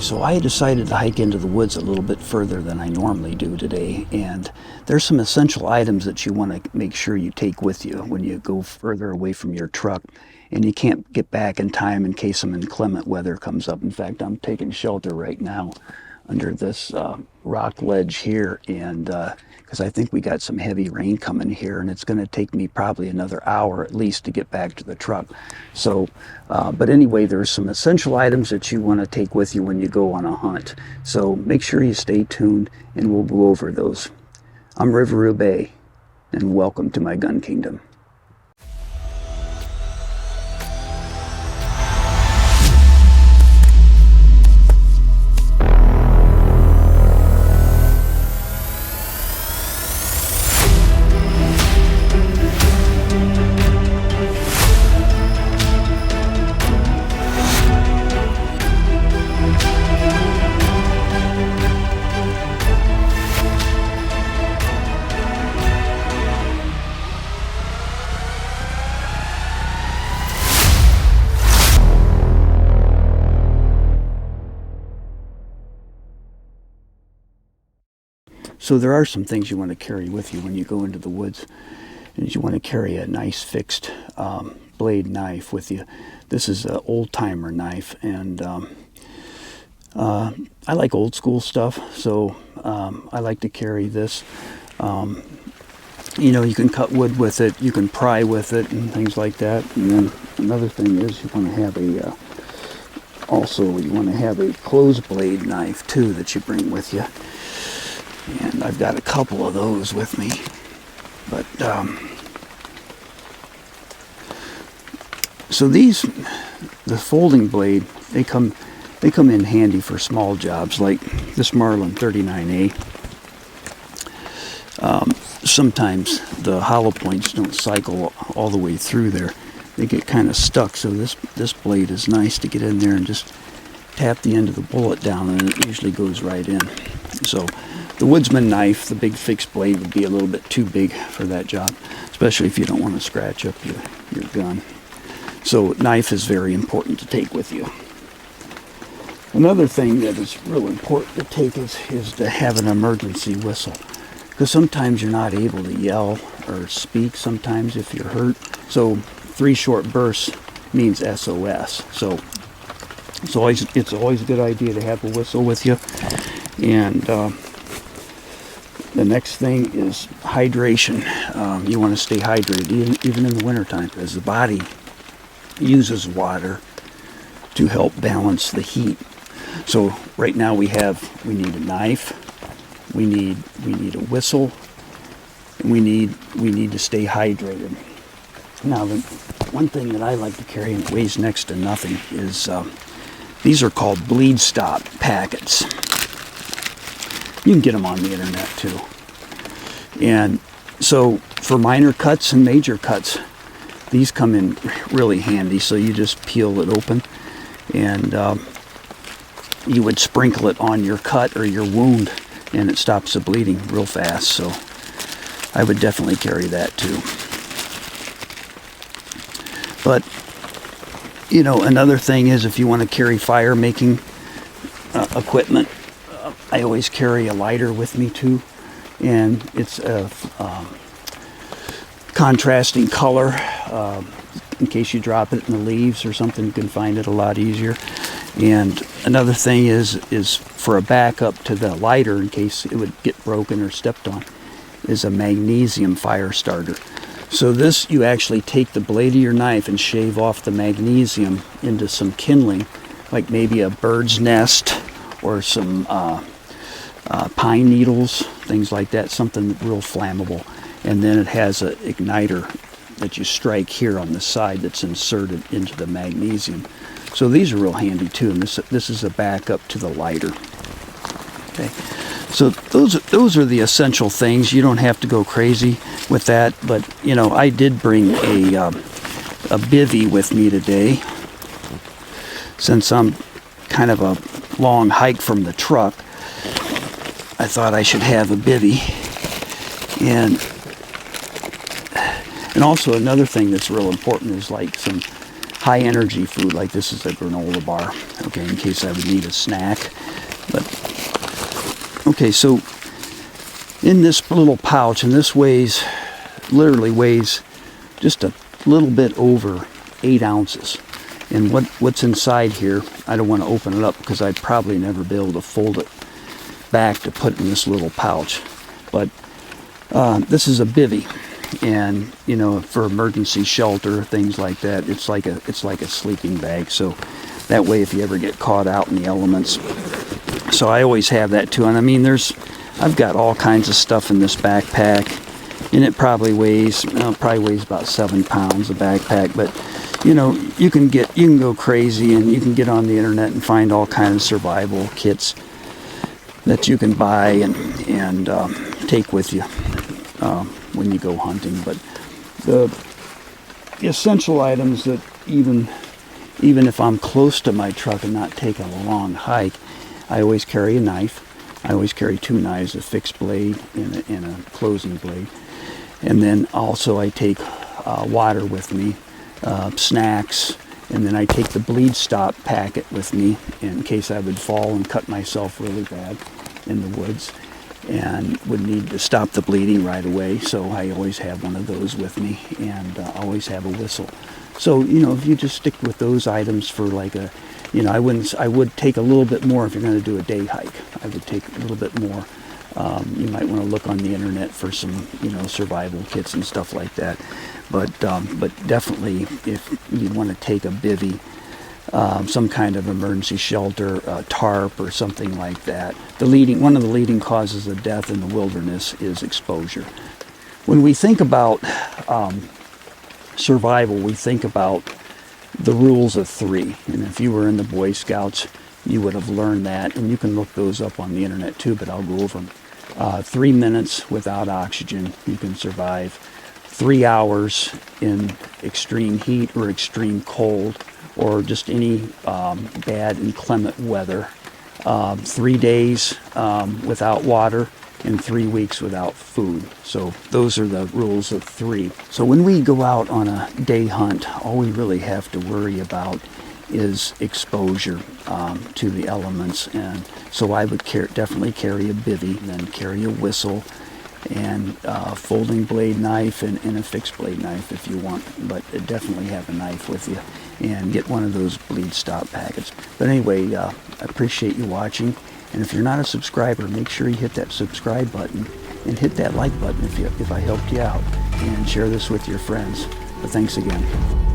So I decided to hike into the woods a little bit further than I normally do today, and there's some essential items that you want to make sure you take with you when you go further away from your truck, and you can't get back in time in case some inclement weather comes up. In fact, I'm taking shelter right now under this rock ledge here, and because I think we got some heavy rain coming here, and it's going to take me probably another hour at least to get back to the truck. So but anyway, there's some essential items that you want to take with you when you go on a hunt, so make sure you stay tuned and we'll go over those. I'm Riveroo Bay, and welcome to my gun kingdom. So there are some things you want to carry with you when you go into the woods. And you want to carry a nice fixed blade knife with you. This is an old-timer knife, and I like old school stuff, so I like to carry this. You know, you can cut wood with it, you can pry with it, and things like that. And then another thing is you want to have a closed blade knife too that you bring with you. And I've got a couple of those with me, but so the folding blade, they come in handy for small jobs like this Marlin 39A. Sometimes the hollow points don't cycle all the way through there; they get kind of stuck. So this blade is nice to get in there and just tap the end of the bullet down, and it usually goes right in. So the woodsman knife, the big fixed blade, would be a little bit too big for that job, especially if you don't want to scratch up your gun. So knife is very important to take with you. Another thing that is real important to take is to have an emergency whistle, because sometimes you're not able to yell or speak sometimes if you're hurt. So 3 short bursts means SOS. So it's always a good idea to have a whistle with you. And the next thing is hydration. You want to stay hydrated even in the wintertime, because the body uses water to help balance the heat. So right now we need a knife, we need a whistle, and we need to stay hydrated. Now the one thing that I like to carry, and it weighs next to nothing, is these are called bleed stop packets. You can get them on the internet too. And so for minor cuts and major cuts, these come in really handy. So you just peel it open, and you would sprinkle it on your cut or your wound, and it stops the bleeding real fast. So I would definitely carry that too. But you know, another thing is if you want to carry fire making equipment, I always carry a lighter with me too, and it's a contrasting color. In case you drop it in the leaves or something, you can find it a lot easier. And another thing is for a backup to the lighter, in case it would get broken or stepped on, is a magnesium fire starter. So this, you actually take the blade of your knife and shave off the magnesium into some kindling, like maybe a bird's nest or some pine needles, things like that, something real flammable. And then it has an igniter that you strike here on the side that's inserted into the magnesium. So these are real handy too, and this is a backup to the lighter. Okay, so those are the essential things. You don't have to go crazy with that, but you know, I did bring a bivvy with me today, since I'm kind of a long hike from the truck. I thought I should have a bivvy. And also another thing that's real important is like some high energy food, like this is a granola bar, okay, in case I would need a snack. But okay, so in this little pouch, and this literally weighs just a little bit over 8 ounces. And what's inside here, I don't want to open it up because I'd probably never be able to fold it back to put in this little pouch. But this is a bivy, and you know, for emergency shelter, things like that, it's like a sleeping bag. So that way, if you ever get caught out in the elements, so I always have that too. And I mean, I've got all kinds of stuff in this backpack, and it probably weighs about 7 pounds, a backpack. But you know, you can go crazy, and you can get on the internet and find all kinds of survival kits that you can buy and take with you when you go hunting. But the essential items that even if I'm close to my truck and not taking a long hike, I always carry a knife. I always carry 2 knives, a fixed blade and a closing blade. And then also I take water with me, snacks, and then I take the bleed stop packet with me in case I would fall and cut myself really bad in the woods and would need to stop the bleeding right away. So I always have one of those with me, and always have a whistle. So, you know, if you just stick with those items for like a, you know, I would take a little bit more if you're going to do a day hike. I would take a little bit more. You might want to look on the internet for some, you know, survival kits and stuff like that. But definitely, if you want to take a bivy, some kind of emergency shelter, tarp or something like that. One of the leading causes of death in the wilderness is exposure. When we think about survival, we think about the rules of 3. And if you were in the Boy Scouts, you would have learned that, and you can look those up on the internet too, but I'll go over them. 3 minutes without oxygen, you can survive. 3 hours in extreme heat or extreme cold, or just any bad inclement weather. 3 days without water, and 3 weeks without food. So those are the rules of 3. So when we go out on a day hunt, all we really have to worry about is exposure to the elements. And so I would definitely carry a bivy, and then carry a whistle, and a folding blade knife, and a fixed blade knife if you want, but definitely have a knife with you, and get one of those bleed stop packets. But anyway, I appreciate you watching, and if you're not a subscriber, make sure you hit that subscribe button and hit that like button if I helped you out, and share this with your friends. But thanks again.